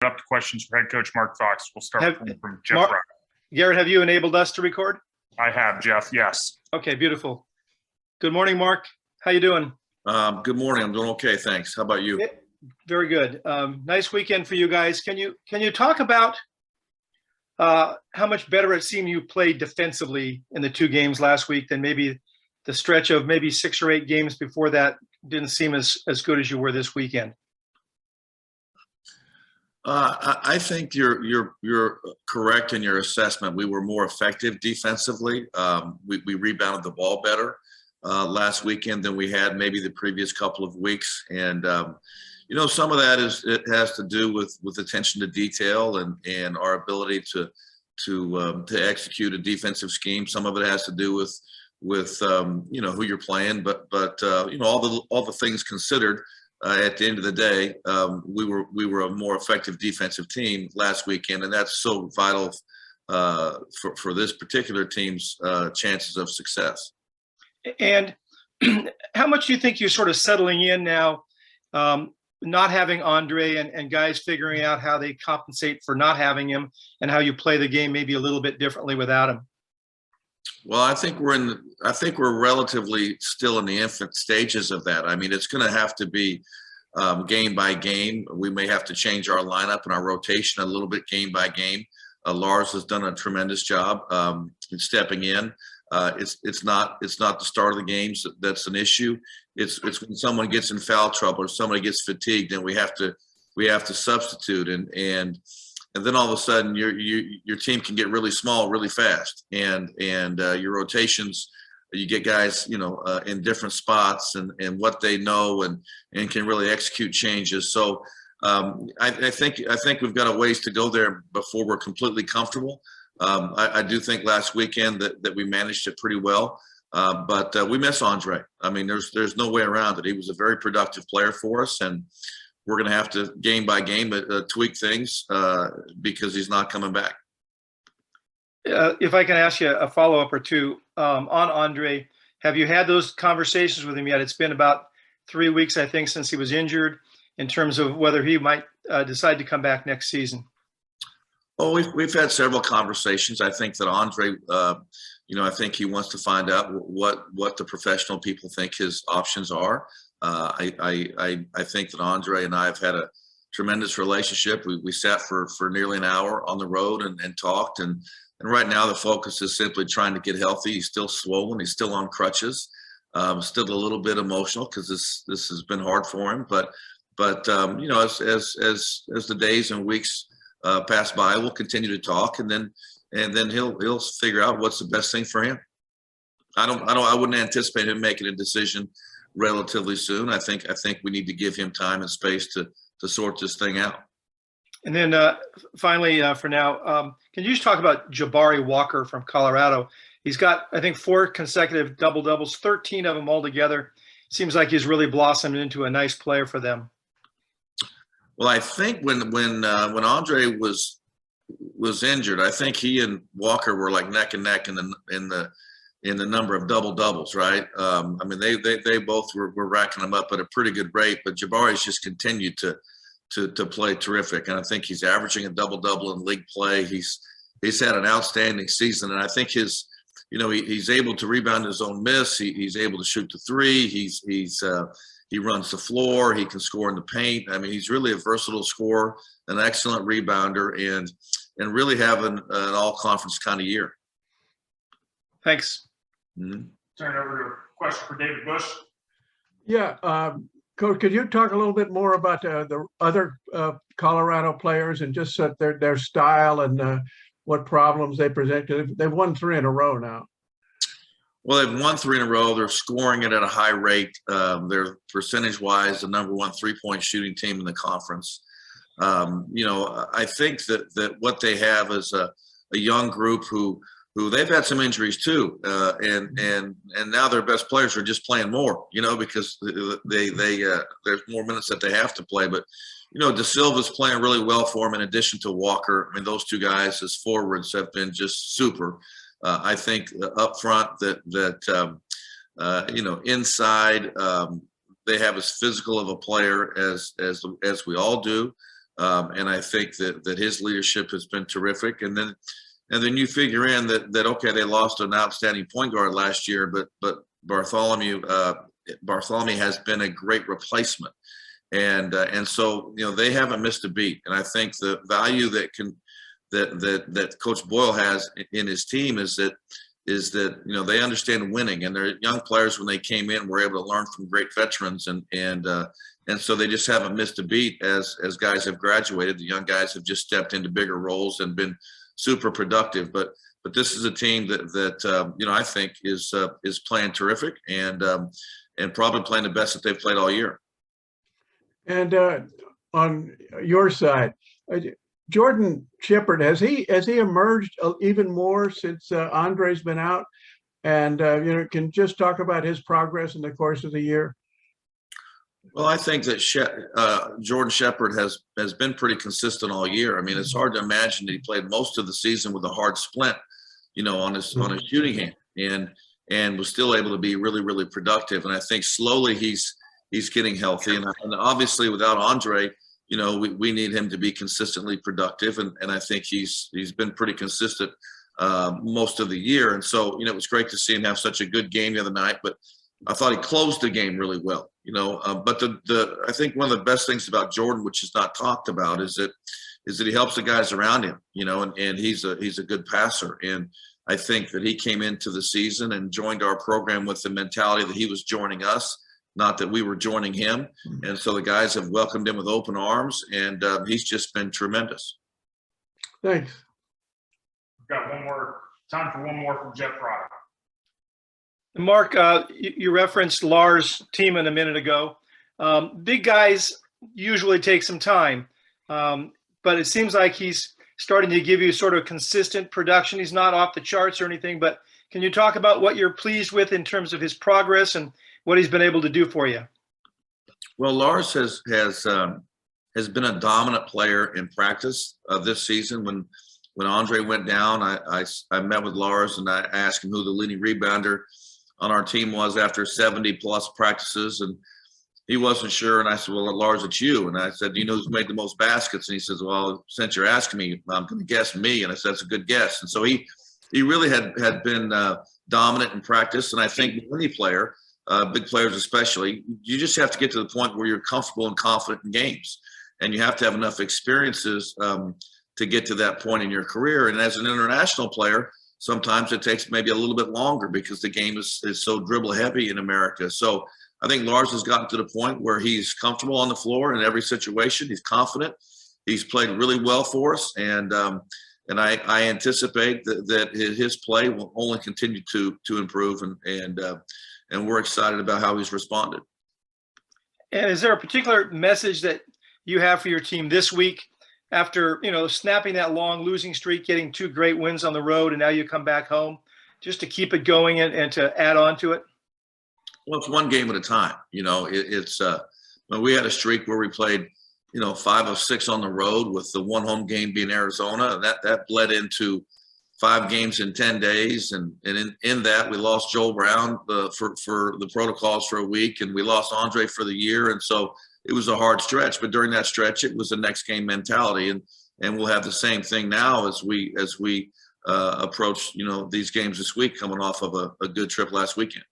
Up to questions for head coach Mark Fox. We'll start from Jeff Mark, Rock. Garrett, have you enabled us to record? I have, Jeff. Yes. Okay, beautiful. Good morning, Mark. How you doing? Good morning. I'm doing okay, thanks. How about you? Very good. Nice weekend for you guys. Can you talk about how much better it seemed you played defensively in the two games last week than maybe the stretch of maybe 6 or 8 games before that didn't seem as good as you were this weekend? I think you're correct in your assessment. We were more effective defensively. We rebounded the ball better last weekend than we had maybe the previous couple of weeks, and some of that has to do with attention to detail and our ability to execute a defensive scheme. Some of it has to do with who you're playing, but all the things considered. At the end of the day, we were a more effective defensive team last weekend, and that's so vital for this particular team's chances of success. And how much do you think you're sort of settling in now, not having Andre and guys figuring out how they compensate for not having him and how you play the game maybe a little bit differently without him? Well, I think we're relatively still in the infant stages of that. I mean, it's going to have to be game by game. We may have to change our lineup and our rotation a little bit game by game. Lars has done a tremendous job in stepping in. It's not the start of the games that's an issue. It's when someone gets in foul trouble or somebody gets fatigued, and we have to substitute and then all of a sudden your team can get really small really fast, and your rotations, you get guys in different spots and what they know and can really execute changes. So I think we've got a ways to go there before we're completely comfortable. I do think last weekend that we managed it pretty well, but we miss Andre. I mean, there's no way around it. He was a very productive player for us, and we're going to have to game by game tweak things because he's not coming back. If I can ask you a follow-up or two on Andre, have you had those conversations with him yet? It's been about 3 weeks, I think, since he was injured, in terms of whether he might decide to come back next season. Oh, we've had several conversations. I think that Andre, I think he wants to find out what the professional people think his options are. I think that Andre and I have had a tremendous relationship. We sat for nearly an hour on the road and talked. And right now the focus is simply trying to get healthy. He's still swollen. He's still on crutches. Still a little bit emotional because this has been hard for him. But as the days and weeks pass by, we'll continue to talk, and then he'll figure out what's the best thing for him. I wouldn't anticipate him making a decision relatively soon. I think we need to give him time and space to sort this thing out. And then finally, for now, can you just talk about Jabari Walker from Colorado? He's got, I think, 4 consecutive double-doubles, 13 of them altogether. Seems like he's really blossomed into a nice player for them. Well, I think when Andre was injured, I think he and Walker were like neck and neck in the number of double doubles, right? I mean, they both were racking them up at a pretty good rate, but Jabari's just continued to play terrific, and I think he's averaging a double double in league play. He's had an outstanding season, and I think he's able to rebound his own miss. He's able to shoot the three. He runs the floor. He can score in the paint. I mean, he's really a versatile scorer, an excellent rebounder, and really having an all-conference kind of year. Thanks. Mm-hmm. Turn over to a question for David Bush. Yeah, Coach, could you talk a little bit more about the other Colorado players and just their style and what problems they present? They've won 3 in a row now. Well, they've won 3 in a row. They're scoring it at a high rate. They're percentage-wise the number 1 3-point shooting team in the conference. I think that what they have is a young group who they've had some injuries too, and now their best players are just playing more, because there's more minutes that they have to play. But De Silva's playing really well for them in addition to Walker. I mean, those two guys as forwards have been just super. I think up front that inside they have as physical of a player as we all do. And I think that his leadership has been terrific. And then you figure in that okay, they lost an outstanding point guard last year, but Bartholomew has been a great replacement. And so, they haven't missed a beat. And I think the value that Coach Boyle has in his team is that they understand winning, and their young players, when they came in, were able to learn from great veterans, and so they just haven't missed a beat as guys have graduated. The young guys have just stepped into bigger roles and been super productive. But this is a team that I think is playing terrific and probably playing the best that they've played all year. And on your side, Jordan Shepard, has he emerged even more since Andre's been out? And can just talk about his progress in the course of the year. Well, I think that Jordan Shepard has been pretty consistent all year. I mean, it's hard to imagine that he played most of the season with a hard splint, on his shooting hand, and was still able to be really, really productive. And I think slowly he's getting healthy. And obviously, without Andre, we need him to be consistently productive. And I think he's been pretty consistent most of the year. And so, it was great to see him have such a good game the other night. But I thought he closed the game really well, But I think one of the best things about Jordan, which is not talked about, is that he helps the guys around him, and he's a good passer. And I think that he came into the season and joined our program with the mentality that he was joining us, not that we were joining him. And so the guys have welcomed him with open arms, and he's just been tremendous. Thanks. We've got time for one more from Jeff Prada. Mark, you referenced Lars Tiemann a minute ago. Big guys usually take some time, but it seems like he's starting to give you sort of consistent production. He's not off the charts or anything, but can you talk about what you're pleased with in terms of his progress and what he's been able to do for you? Well, Lars has been a dominant player in practice this season. When Andre went down, I met with Lars and I asked him who the leading rebounder on our team was after 70 plus practices, and he wasn't sure. And I said, well, Lars, it's you. And I said, do you know who's made the most baskets? And he says, well, since you're asking me, I'm going to guess me. And I said, that's a good guess. And so he really had been dominant in practice. And I think any player, big players especially, you just have to get to the point where you're comfortable and confident in games, and you have to have enough experiences to get to that point in your career. And as an international player, sometimes it takes maybe a little bit longer because the game is so dribble heavy in America. So I think Lars has gotten to the point where he's comfortable on the floor in every situation. He's confident. He's played really well for us. And I anticipate that his play will only continue to improve, and we're excited about how he's responded. And is there a particular message that you have for your team this week after, snapping that long losing streak, getting 2 great wins on the road, and now you come back home, just to keep it going and to add on to it? Well, it's one game at a time. We had a streak where we played, 5 of 6 on the road, with the one home game being Arizona. That bled into 5 games in 10 days. And in that, we lost Joel Brown for the protocols for a week, and we lost Andre for the year. And so it was a hard stretch, but during that stretch, it was a next game mentality. And we'll have the same thing now as we approach, these games this week, coming off of a good trip last weekend.